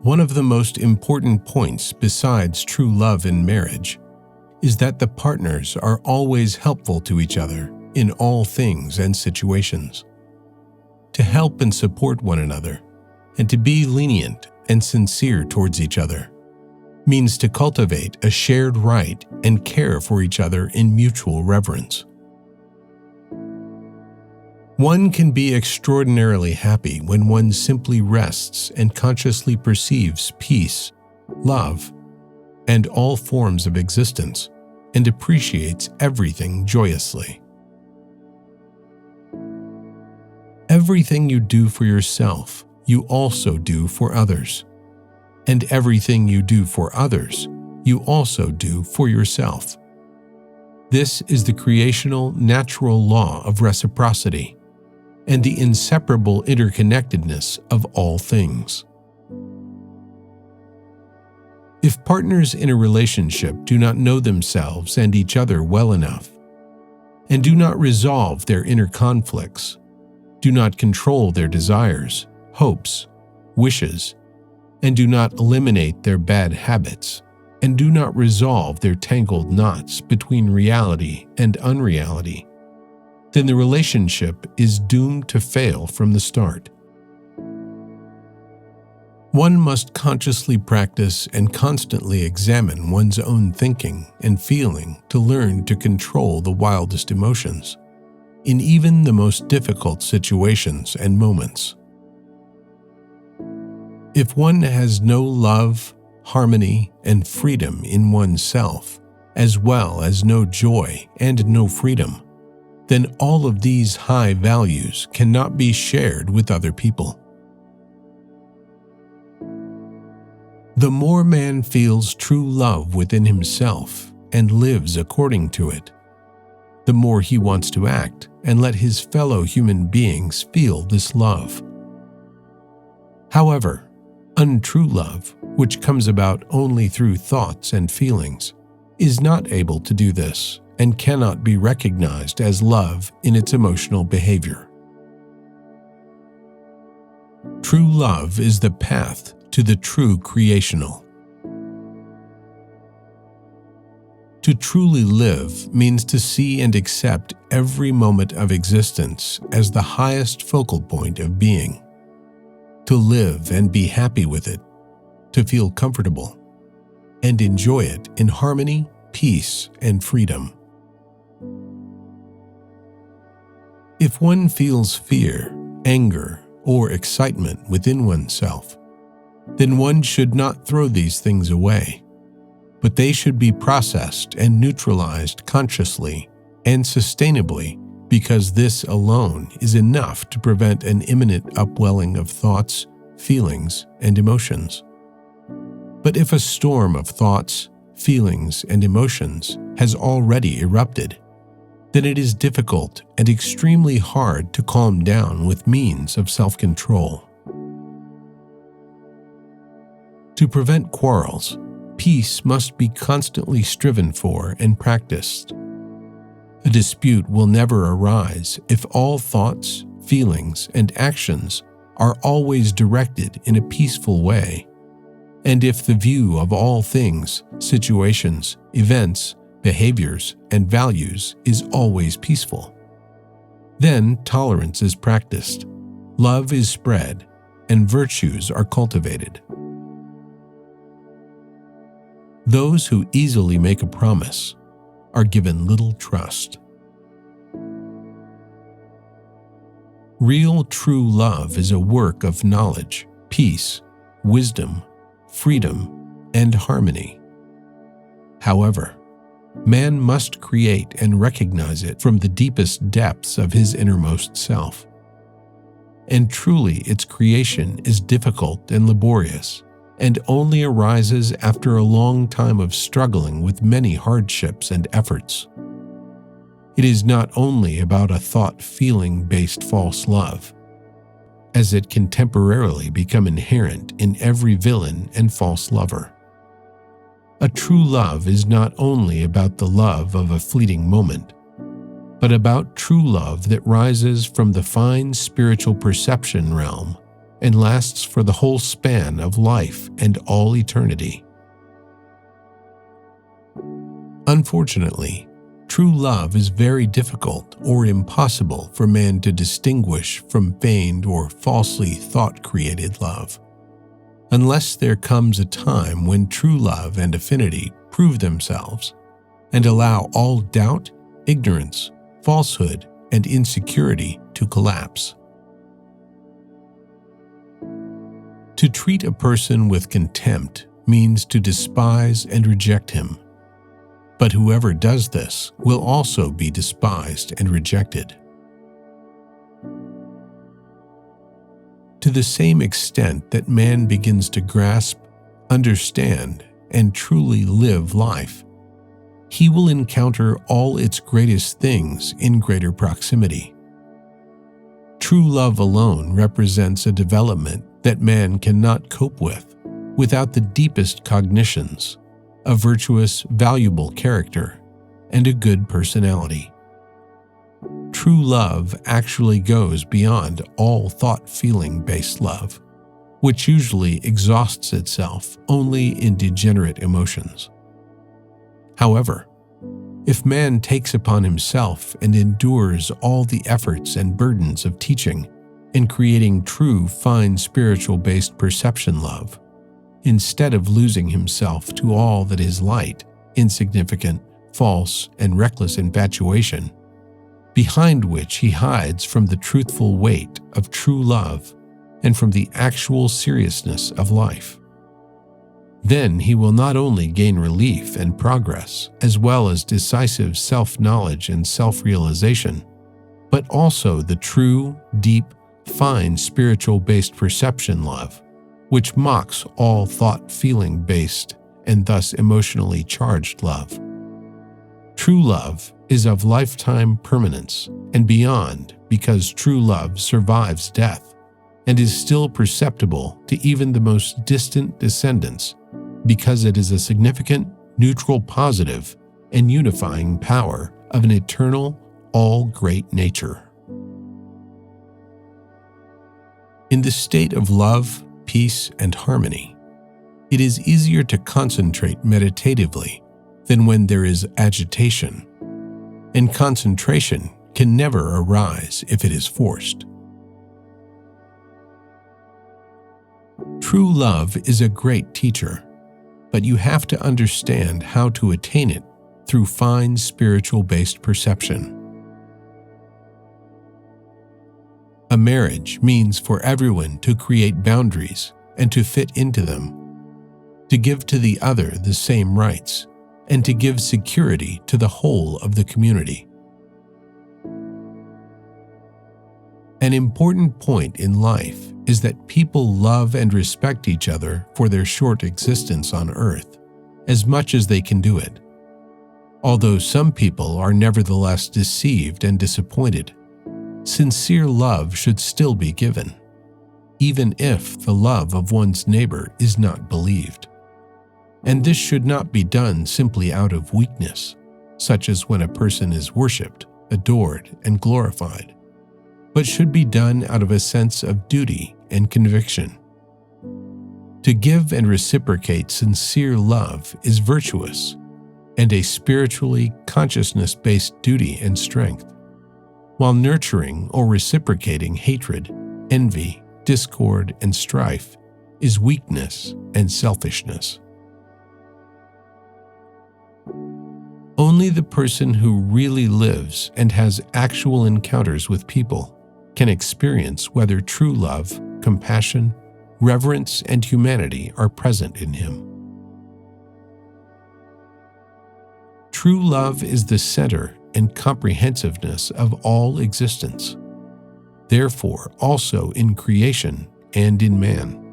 One of the most important points besides true love in marriage is that the partners are always helpful to each other in all things and situations. To help and support one another, and to be lenient and sincere towards each other, means to cultivate a shared right and care for each other in mutual reverence. One can be extraordinarily happy when one simply rests and consciously perceives peace, love, and all forms of existence, and appreciates everything joyously. Everything you do for yourself, you also do for others. And everything you do for others, you also do for yourself. This is the creational, natural law of reciprocity and the inseparable interconnectedness of all things. If partners in a relationship do not know themselves and each other well enough, and do not resolve their inner conflicts, do not control their desires, hopes, wishes, and do not eliminate their bad habits, and do not resolve their tangled knots between reality and unreality, then the relationship is doomed to fail from the start. One must consciously practice and constantly examine one's own thinking and feeling to learn to control the wildest emotions, in even the most difficult situations and moments. If one has no love, harmony, and freedom in oneself, as well as no joy and no freedom, then all of these high values cannot be shared with other people. The more man feels true love within himself and lives according to it, the more he wants to act and let his fellow human beings feel this love. However, untrue love, which comes about only through thoughts and feelings, is not able to do this and cannot be recognized as love in its emotional behavior. True love is the path to the true creational. To truly live means to see and accept every moment of existence as the highest focal point of being. To live and be happy with it, to feel comfortable, and enjoy it in harmony, peace, and freedom. If one feels fear, anger, or excitement within oneself, then one should not throw these things away, but they should be processed and neutralized consciously and sustainably, because this alone is enough to prevent an imminent upwelling of thoughts, feelings, and emotions. But if a storm of thoughts, feelings, and emotions has already erupted, then it is difficult and extremely hard to calm down with means of self-control. To prevent quarrels, peace must be constantly striven for and practiced. A dispute will never arise if all thoughts, feelings, and actions are always directed in a peaceful way, and if the view of all things, situations, events, behaviors, and values is always peaceful. Then tolerance is practiced, love is spread, and virtues are cultivated. Those who easily make a promise are given little trust. Real true love is a work of knowledge, peace, wisdom, freedom, and harmony. However, man must create and recognize it from the deepest depths of his innermost self. And truly its creation is difficult and laborious, and only arises after a long time of struggling with many hardships and efforts. It is not only about a thought-feeling-based false love, as it can temporarily become inherent in every villain and false lover. A true love is not only about the love of a fleeting moment, but about true love that rises from the fine spiritual perception realm and lasts for the whole span of life and all eternity. Unfortunately, true love is very difficult or impossible for man to distinguish from feigned or falsely thought-created love, unless there comes a time when true love and affinity prove themselves and allow all doubt, ignorance, falsehood, and insecurity to collapse. To treat a person with contempt means to despise and reject him. But whoever does this will also be despised and rejected. To the same extent that man begins to grasp, understand, and truly live life, he will encounter all its greatest things in greater proximity. True love alone represents a development that man cannot cope with without the deepest cognitions, a virtuous, valuable character, and a good personality. True love actually goes beyond all thought-feeling-based love, which usually exhausts itself only in degenerate emotions. However, if man takes upon himself and endures all the efforts and burdens of teaching and creating true, fine spiritual-based perception love, instead of losing himself to all that is light, insignificant, false, and reckless infatuation, behind which he hides from the truthful weight of true love and from the actual seriousness of life, then he will not only gain relief and progress, as well as decisive self-knowledge and self-realization, but also the true, deep, fine spiritual-based perception love, which mocks all thought-feeling-based and thus emotionally charged love. True love is of lifetime permanence and beyond, because true love survives death and is still perceptible to even the most distant descendants, because it is a significant, neutral positive and unifying power of an eternal, all-great nature. In the state of love, peace, and harmony, it is easier to concentrate meditatively than when there is agitation, and concentration can never arise if it is forced. True love is a great teacher, but you have to understand how to attain it through fine spiritual-based perception. A marriage means for everyone to create boundaries and to fit into them, to give to the other the same rights, and to give security to the whole of the community. An important point in life is that people love and respect each other for their short existence on earth, as much as they can do it. Although some people are nevertheless deceived and disappointed, sincere love should still be given, even if the love of one's neighbor is not believed. And this should not be done simply out of weakness, such as when a person is worshipped, adored, and glorified, but should be done out of a sense of duty and conviction. To give and reciprocate sincere love is virtuous and a spiritually consciousness-based duty and strength, while nurturing or reciprocating hatred, envy, discord, and strife is weakness and selfishness. Only the person who really lives and has actual encounters with people can experience whether true love, compassion, reverence, and humanity are present in him. True love is the center and comprehensiveness of all existence, therefore also in creation and in man.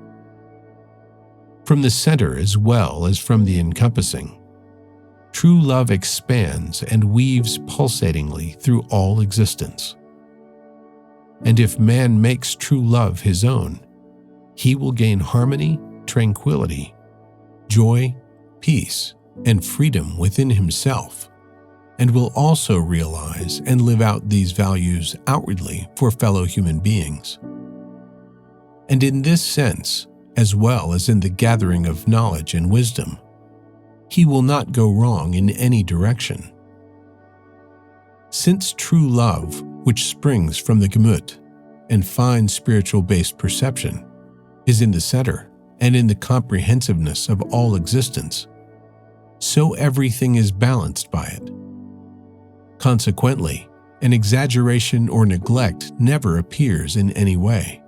From the center as well as from the encompassing, true love expands and weaves pulsatingly through all existence. And if man makes true love his own, he will gain harmony, tranquility, joy, peace, and freedom within himself, and will also realize and live out these values outwardly for fellow human beings. And in this sense, as well as in the gathering of knowledge and wisdom, he will not go wrong in any direction. Since true love, which springs from the Gemut and fine spiritual-based perception, is in the center and in the comprehensiveness of all existence, so everything is balanced by it. Consequently, an exaggeration or neglect never appears in any way.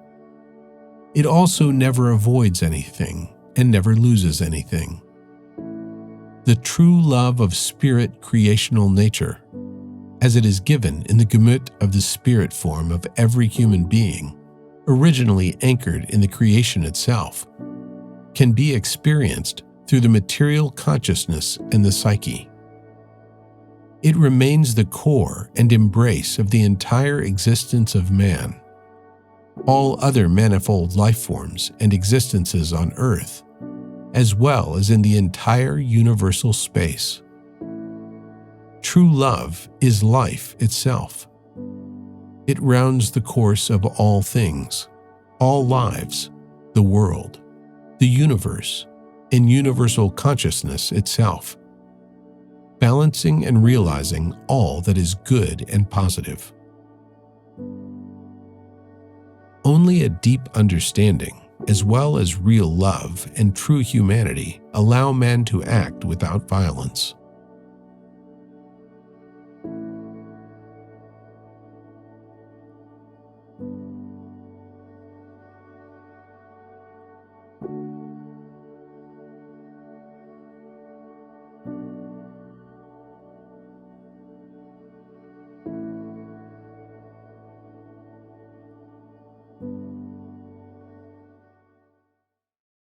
It also never avoids anything and never loses anything. The true love of spirit creational nature, as it is given in the Gemut of the spirit form of every human being, originally anchored in the creation itself, can be experienced through the material consciousness and the psyche. It remains the core and embrace of the entire existence of man, all other manifold life forms and existences on Earth, as well as in the entire universal space. True love is life itself. It rounds the course of all things, all lives, the world, the universe, and universal consciousness itself, balancing and realizing all that is good and positive. Only a deep understanding, as well as real love and true humanity, allow man to act without violence.